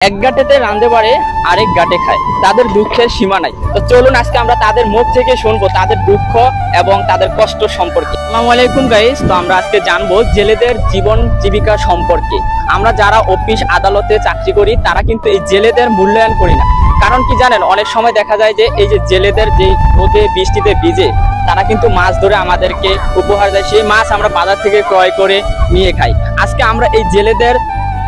এক গাঁটেতে রাঁধে বাড়ে আরেক গাঁটে খায়, তাদের দুঃখের সীমা নাই। তো চলুন আজকে আমরা তাদের মুখ থেকে শুনবো তাদের দুঃখ এবং তাদের কষ্ট সম্পর্কে। আসসালামু আলাইকুম গাইস, তো আমরা আজকে জানবো জেলেদের জীবন জীবিকা সম্পর্কে। আমরা যারা অফিস আদালতে চাকরি করি তারা কিন্তু এই জেলেদের মূল্যায়ন করি না। কারণ কি জানেন, অনেক সময় দেখা যায় যে এই যে জেলেদের যে রোদে বৃষ্টিতে ভিজে তারা কিন্তু মাছ ধরে আমাদেরকে উপহার দেয়, সেই মাছ আমরা বাজার থেকে ক্রয় করে নিয়ে খাই। আজকে আমরা এই জেলেদের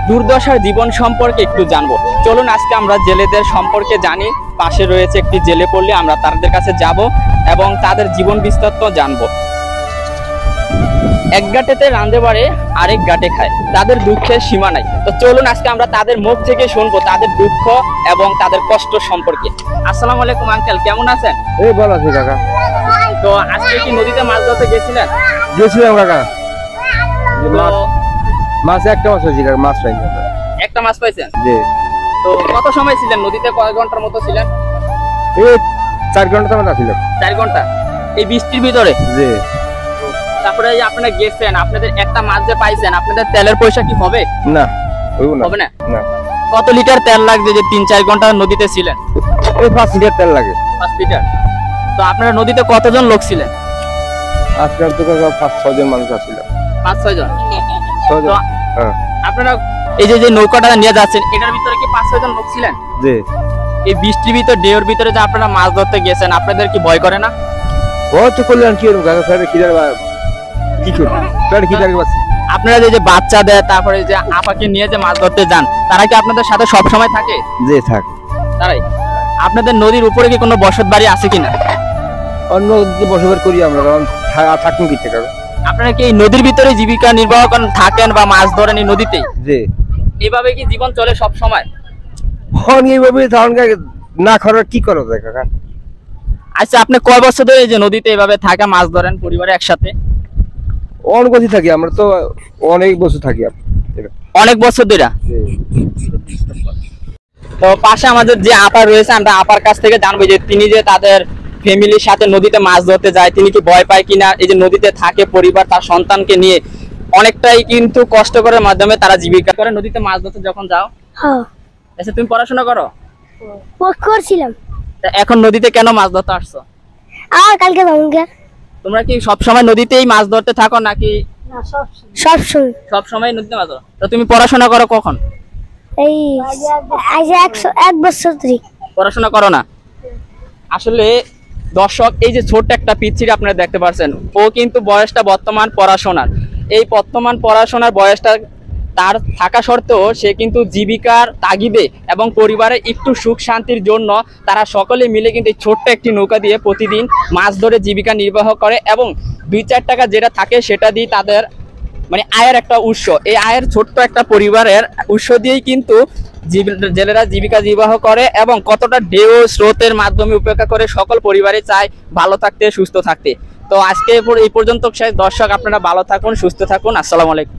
দুর্দশার জীবন সম্পর্কে একটু জানবো। চলুন আজকে আমরা জেলেদের সম্পর্কে জানি। পাশে রয়েছে একটি জেলে পল্লী, আমরা তাদের কাছে যাব এবং তাদের জীবন বিস্তারিত জানবো। এক গাঁটেতে রাঁধে বাড়ে আরেক গাঁটে খায়, তাদের দুঃখের সীমা নাই। তো চলুন আজকে আমরা তাদের মুখ থেকে শুনবো তাদের দুঃখ এবং তাদের কষ্ট সম্পর্কে। আসসালামু আলাইকুম আঙ্কেল, কেমন আছেন? এই ভালো আছি কাকা। তো আজকে কি নদীতে মাছ ধরতে গেছিলেন? গেছিলাম কাকা। তো মাছ একটা মাছ হয়েছে কাকা, মাছ পাইনি। একটা মাছ পাইছেন? জি। তো কত সময় ছিলেন নদীতে, কয় ঘন্টার মতো ছিলেন? এই 4 ঘন্টা মতো ছিল। 4 ঘন্টা এই বৃষ্টির ভিতরে? জি। তারপরে আপনারা গেছেন, আপনাদের একটা মাছ যে পাইছেন, আপনাদের তেলের পয়সা কি হবে? না, হবে না। না। কত লিটার তেল লাগবে যে 3-4 ঘন্টা নদীতে ছিলেন? এই 5 লিটার তেল লাগে। 5 লিটার। তো আপনারা নদীতে কতজন লোক ছিলেন? আজকাল তো কাকা 5-6 জন মানুষ আছিল। 5-6 জন। 6 জন। হ্যাঁ। আপনারা এই যে নৌকাটা নিয়ে যাচ্ছেন, এটার ভিতরে কি 5-6 জন লোক ছিলেন? জি। এই বৃষ্টির ভিতরে ডেওর ভিতরে যে আপনারা মাছ ধরতে গেছেন, আপনাদের কি ভয় করে না? বহুত করলেন কি করব কাকা, ফেরে কি করব, কি করব, ফেরে কি করব। আপনারা যে বাচ্চাদের তারপরে যে আপাকে নিয়ে যে মাছ ধরতে যান, তারা কি আপনাদের সাথে সব সময় থাকে? জি থাকে। তারাই। আপনাদের নদীর উপরে কি কোনো বসত বাড়ি আছে কিনা? অন্য বসবাস করি আমরা, কারণ থাকুন কি কাকা। আপনারা কি এই নদীর ভিতরে জীবিকা নির্বাহ করেন, থাকেন বা মাছ ধরেন এই নদীতেই? জি। এইভাবে কি জীবন চলে সব সময়? হন এইভাবে তখন না করার কি করা যায় কাকা। আচ্ছা, আপনি কয় বছর ধরে এই যে নদীতে এভাবে থাকা মাছ ধরেন পরিবারে একসাথে? অনেক বছর থাকি আমরা, তো অনেক বছর থাকি। অনেক বছর ধরে। তো পাশে আমাদের যে আপা রয়েছে, আমরা আপার কাছ থেকে জানবো যে তিনি যে তাদের ফ্যামিলির সাথে নদীতে মাছ ধরতে যায়, তিনি কি ভয় পায় কিনা। এই যে নদীতে থাকে পরিবার তার সন্তানকে নিয়ে, অনেকটাই কিন্তু কষ্ট করার মাধ্যমে তারা জীবিকা করে। নদীতে মাছ ধরতে যখন যাও, হ্যাঁ। আচ্ছা তুমি পড়াশোনা করো? করছিলাম। এখন নদীতে কেন মাছ ধরতে আসছো? আর কালকে যাবো। তোমরা কি সব সময় নদীতেই মাছ ধরতে থাকো নাকি? সব সময়। সব সময় নদীতে মাছ ধরো। তো তুমি পড়াশোনা করো কখন? এই আজ 1 বছর ধরে। পড়াশোনা করো না? আসলে দর্শক, এই যে ছোট্ট একটা পিচ্ছিটা আপনারা দেখতে পাচ্ছেন, ও কিন্তু বয়সটা বর্তমান পড়াশোনার, এই বর্তমান পড়াশোনার বয়সটা তার থাকা সত্ত্বেও সে কিন্তু জীবিকার তাগিদে এবং পরিবারের একটু সুখ শান্তির জন্য তারা সকলে মিলে কিন্তু এই ছোট্ট একটি নৌকা দিয়ে প্রতিদিন মাছ ধরে জীবিকা নির্বাহ করে এবং 2-4 টাকা যেটা থাকে সেটা দিয়ে তাদের মানে আয়ের একটা উৎস। এই আয়ের ছোট্ট একটা পরিবারের উৎস দিয়েই কিন্তু জেলেরা জীবিকা নির্বাহ করে এবং কতটা ঢেউ স্রোতের মাধ্যমে উপেক্ষা করে সকল পরিবারে চায় ভালো থাকতে, সুস্থ থাকতে। তো আজকে এই পর্যন্ত দর্শক, আপনারা ভালো থাকুন, সুস্থ থাকুন। আসসালামু আলাইকুম।